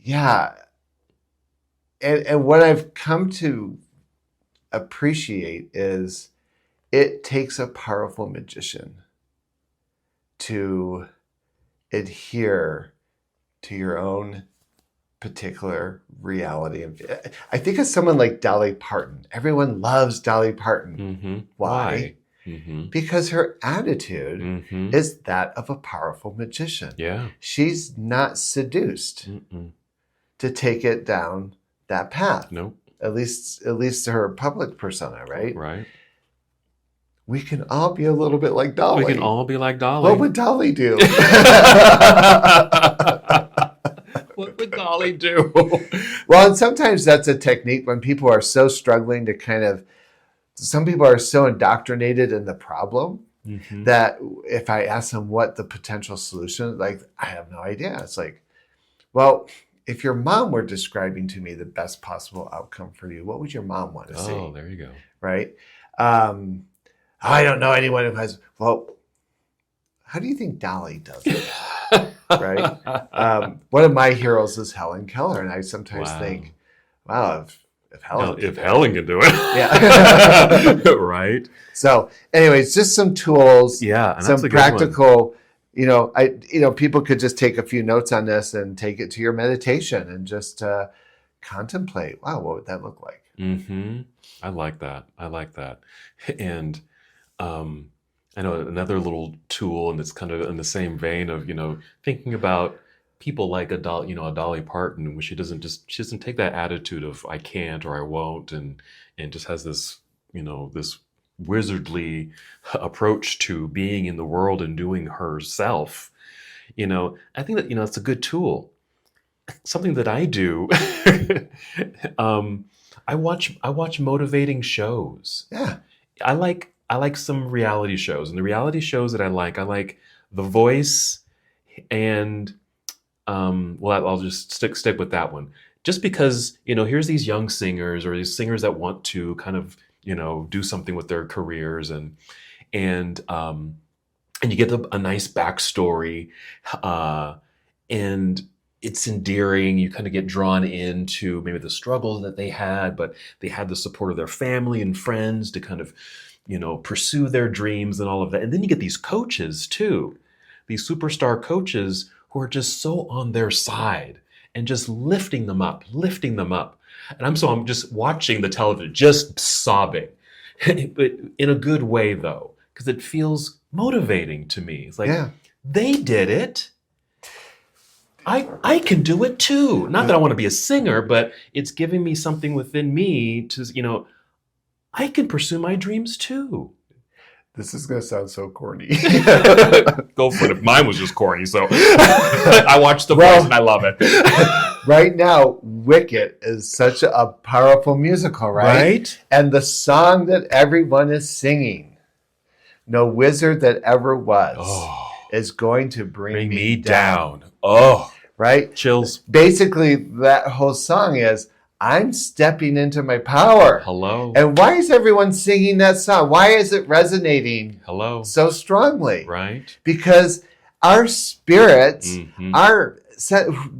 Yeah. And what I've come to appreciate is it takes a powerful magician to adhere to your own particular reality. I think of someone like Dolly Parton. Everyone loves Dolly Parton. Mm-hmm. Why? Mm-hmm. Because her attitude Mm-hmm. is that of a powerful magician. Yeah. She's not seduced to take it down that path. Nope. At least to her public persona, right? Right. We can all be a little bit like Dolly. We can all be like Dolly. What would Dolly do? What would Dolly do? Well, and sometimes that's a technique when people are so struggling to some people are so indoctrinated in the problem that if I ask them what the potential solution, like, I have no idea. It's like, well, if your mom were describing to me the best possible outcome for you, what would your mom want to see? Oh, there you go. Right? I don't know anyone who has, well, how do you think Dolly does it? Right? One of my heroes is Helen Keller, and I sometimes think, wow, if Helen can do it. Yeah. Right. So anyways, just some tools, Yeah, and some that's a good practical, people could just take a few notes on this and take it to your meditation and just contemplate, wow, what would that look like? Mm-hmm. I like that. And I know another little tool, and it's kind of in the same vein of, thinking about people like a Dolly Parton, where she doesn't take that attitude of I can't or I won't, and just has this, this wizardly approach to being in the world and doing herself. I think that, it's a good tool. Something that I do, I watch motivating shows. Yeah. I like some reality shows, and the reality shows that I like The Voice, and I'll just stick with that one, just because here's these young singers, or these singers that want to kind of do something with their careers, and you get a nice backstory, and it's endearing. You kind of get drawn into maybe the struggles that they had, but they had the support of their family and friends to kind of pursue their dreams and all of that. And then you get these coaches too, these superstar coaches who are just so on their side and just lifting them up. And I'm just watching the television, just sobbing, but in a good way though, because it feels motivating to me. It's like, they did it. I can do it too. Not that I want to be a singer, but it's giving me something within me to, I can pursue my dreams too. This is going to sound so corny. Go for it. Mine was just corny, so I watched The Voice and I love it. Right now, Wicked is such a powerful musical, right? And the song that everyone is singing, No Wizard That Ever Was, is going to bring me down. Oh, right? Chills. Basically, that whole song is, I'm stepping into my power. Hello. And why is everyone singing that song? Why is it resonating so strongly? Right. Because our spirits,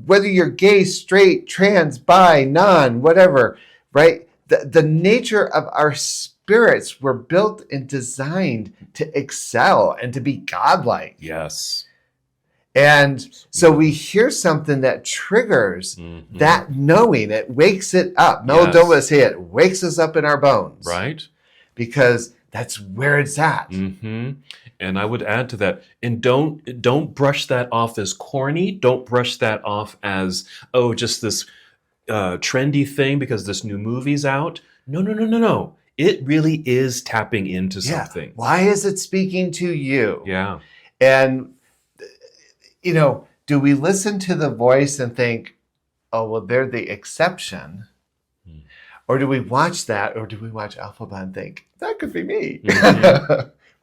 whether you're gay, straight, trans, bi, non, whatever, right? The nature of our spirits were built and designed to excel and to be godlike. Yes. And so we hear something that triggers that knowing. It wakes it up. Melodopa would say it wakes us up in our bones. Right. Because that's where it's at. And I would add to that, and don't brush that off as corny. Don't brush that off as, oh, just this trendy thing because this new movie's out. No. It really is tapping into something. Why is it speaking to you? Yeah. And, do we listen to the voice and think, oh, well, they're the exception? Or do we watch that, or do we watch Alphaba and think, that could be me?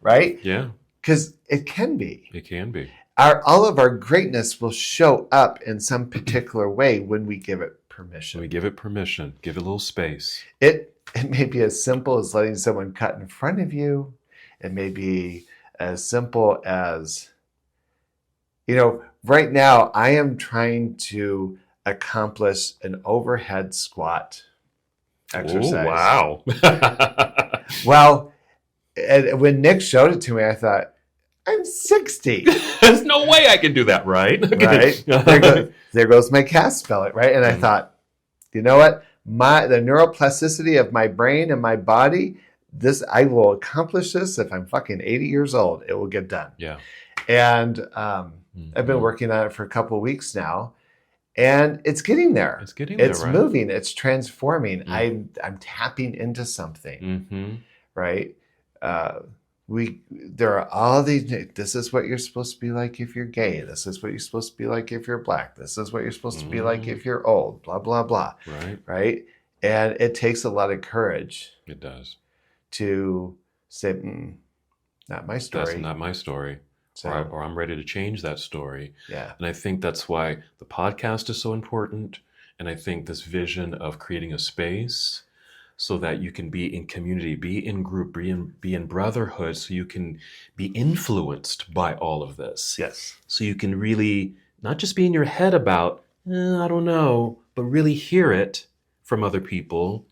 Right? Yeah. Because it can be. It can be. All of our greatness will show up in some particular way when we give it permission. We give it permission. Give it a little space. It may be as simple as letting someone cut in front of you. It may be as simple as, right now I am trying to accomplish an overhead squat exercise. Oh, wow. Well, and when Nick showed it to me, I thought, I'm 60. There's no way I can do that, right? Right? There goes my cast pellet, right? And I thought, you know what? The neuroplasticity of my brain and my body, I will accomplish this if I'm fucking 80 years old. It will get done. Yeah. And I've been working on it for a couple of weeks now. And it's getting there. It's right? moving. It's transforming. I'm tapping into something, right? There are all these. This is what you're supposed to be like if you're gay. This is what you're supposed to be like if you're black. This is what you're supposed to be like if you're old. Blah blah blah. Right. And it takes a lot of courage. It does. To say, not my story. That's not my story. So, or I'm ready to change that story. Yeah. And I think that's why the podcast is so important. And I think this vision of creating a space so that you can be in community, be in group, be in brotherhood, so you can be influenced by all of this. Yes. So you can really not just be in your head about, I don't know, but really hear it from other people.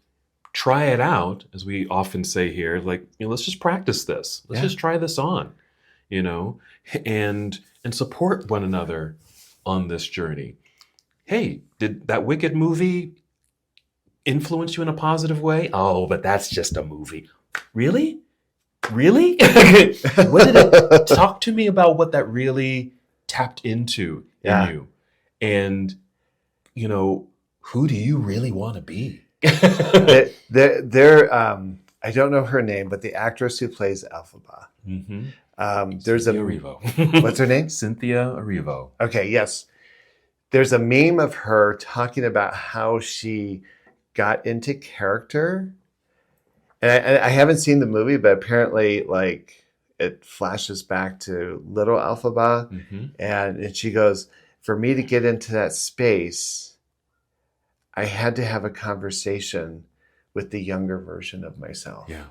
Try it out, as we often say here, let's just practice this. Let's just try this on, and support one another on this journey. Hey, did that Wicked movie influence you in a positive way? Oh, but that's just a movie. Really? What did it talk to me about what that really tapped into in you? And, who do you really want to be? I don't know her name, but the actress who plays Alphaba. There's Cynthia Erivo. What's her name? Cynthia Erivo. Okay, yes. There's a meme of her talking about how she got into character. And I haven't seen the movie, but apparently, it flashes back to little Alphaba. And she goes, for me to get into that space, I had to have a conversation with the younger version of myself. Yeah.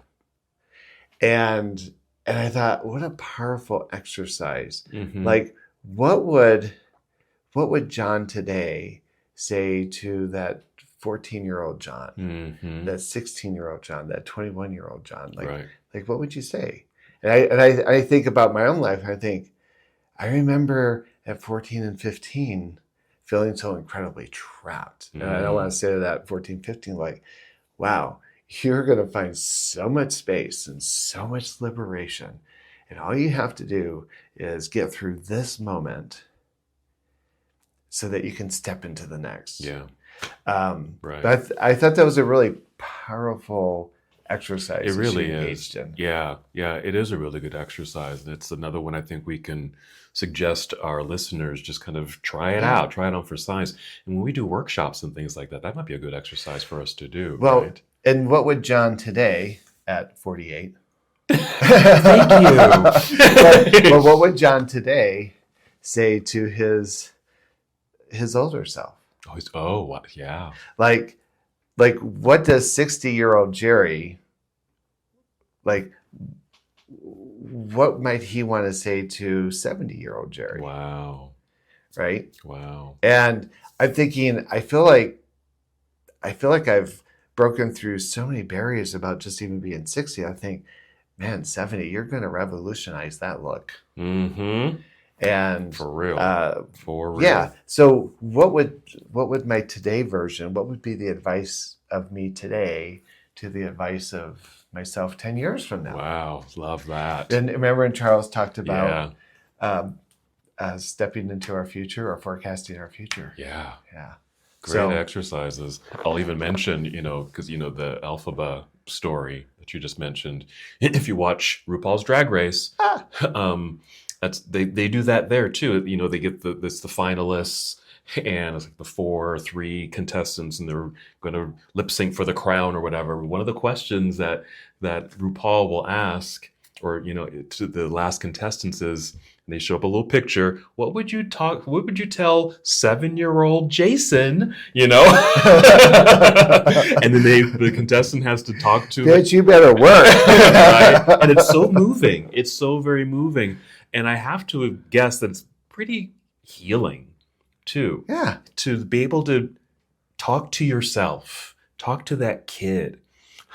And I thought, what a powerful exercise. What would John today say to that 14-year-old John, that 16-year-old John, that 21-year-old John? What would you say? And I think about my own life. I remember at 14 and 15 feeling so incredibly trapped. And I don't want to say to that 14, 15, wow, you're going to find so much space and so much liberation. And all you have to do is get through this moment so that you can step into the next. Yeah. Right. But I thought that was a really powerful exercise. It really is. In. Yeah. It is a really good exercise. And it's another one I think we can suggest our listeners just kind of try it out, try it on for size. And when we do workshops and things like that, that might be a good exercise for us to do. Well, right? And what would John today at 48? Thank you. Well, what would John today say to his older self? Yeah. What does 60-year-old Jerry, what might he want to say to 70-year-old Jerry? Wow. Right? Wow. And I'm thinking, I feel like I've broken through so many barriers about just even being 60. I think, man, 70, you're going to revolutionize that look. And For real. For real. yeah. So what would my today version, what would be the advice of me today to the advice of myself 10 years from now? Wow. Love that. And remember when Charles talked about Yeah. stepping into our future or forecasting our future? Yeah. Yeah. Great exercises. I'll even mention, because the Alphaba story that you just mentioned. If you watch RuPaul's Drag Race, that's they do that there too. They get the finalists, and it's like the 4 or 3 contestants, and they're going to lip sync for the crown or whatever. One of the questions that RuPaul will ask, or to the last contestants is, and they show up a little picture. What would you tell 7-year-old Jason? And then the contestant has to talk to. Bitch, you better work. Right? And it's so moving. It's so very moving. And I have to guess that it's pretty healing too. Yeah. To be able to talk to yourself, talk to that kid,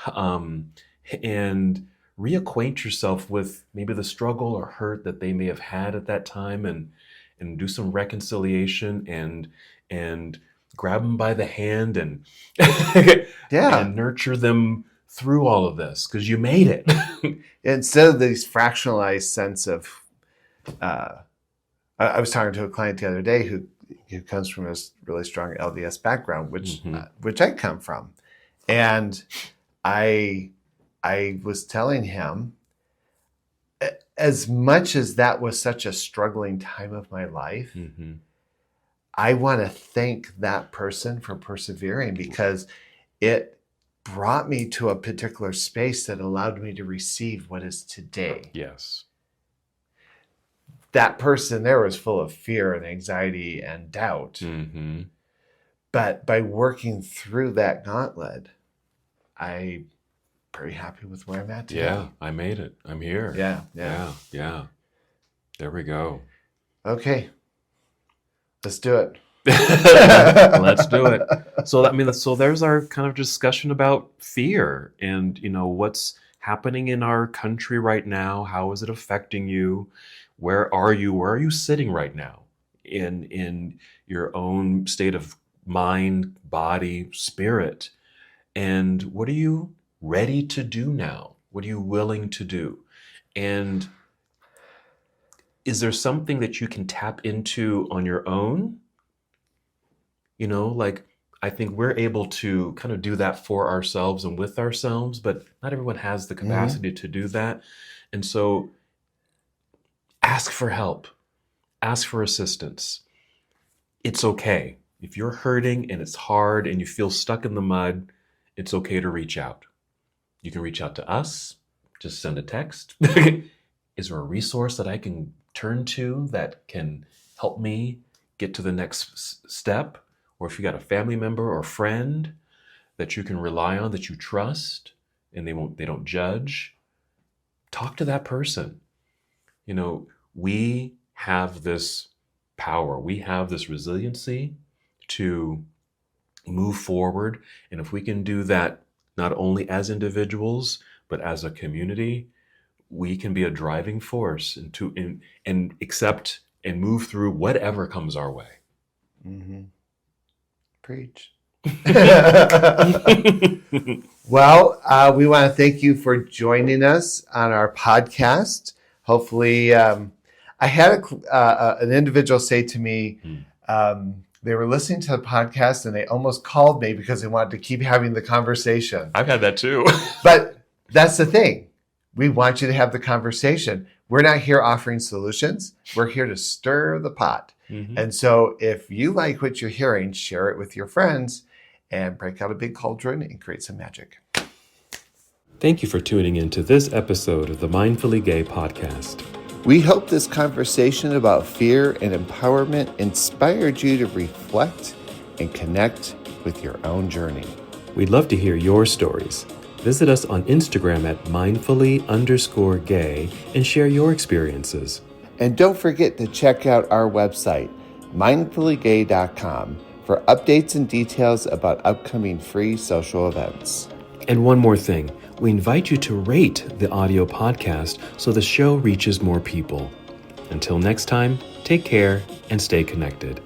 and reacquaint yourself with maybe the struggle or hurt that they may have had at that time, and do some reconciliation and grab them by the hand and and nurture them through all of this, because you made it. Instead of this fractionalized sense of I was talking to a client the other day who comes from a really strong LDS background, which I come from, and I was telling him, as much as that was such a struggling time of my life, I want to thank that person for persevering, because it brought me to a particular space that allowed me to receive what is today. Yes. That person there was full of fear and anxiety and doubt. But by working through that gauntlet, I'm very happy with where I'm at today. Yeah, I made it. I'm here. Yeah. There we go. Okay. Let's do it. Let's do it. So there's our kind of discussion about fear and, what's happening in our country right now. How is it affecting you? Where are you? Where are you sitting right now in your own state of mind, body, spirit? And what are you ready to do now? What are you willing to do? And is there something that you can tap into on your own? I think we're able to kind of do that for ourselves and with ourselves, but not everyone has the capacity to do that. And so ask for help, ask for assistance. It's okay. If you're hurting and it's hard and you feel stuck in the mud, it's okay to reach out. You can reach out to us, just send a text. Is there a resource that I can turn to that can help me get to the next step? Or if you got a family member or friend that you can rely on, that you trust, and they don't judge, talk to that person. We have this power, we have this resiliency to move forward. And if we can do that, not only as individuals, but as a community, we can be a driving force and accept and move through whatever comes our way. Preach. Well, we want to thank you for joining us on our podcast. Hopefully, I had an individual say to me, they were listening to the podcast and they almost called me because they wanted to keep having the conversation. I've had that too. But that's the thing. We want you to have the conversation. We're not here offering solutions. We're here to stir the pot. And so if you like what you're hearing, share it with your friends and break out a big cauldron and create some magic. Thank you for tuning in to this episode of the Mindfully Gay podcast. We hope this conversation about fear and empowerment inspired you to reflect and connect with your own journey. We'd love to hear your stories. Visit us on Instagram at mindfully_gay and share your experiences. And don't forget to check out our website, mindfullygay.com, for updates and details about upcoming free social events. And one more thing, we invite you to rate the audio podcast so the show reaches more people. Until next time, Take care and stay connected.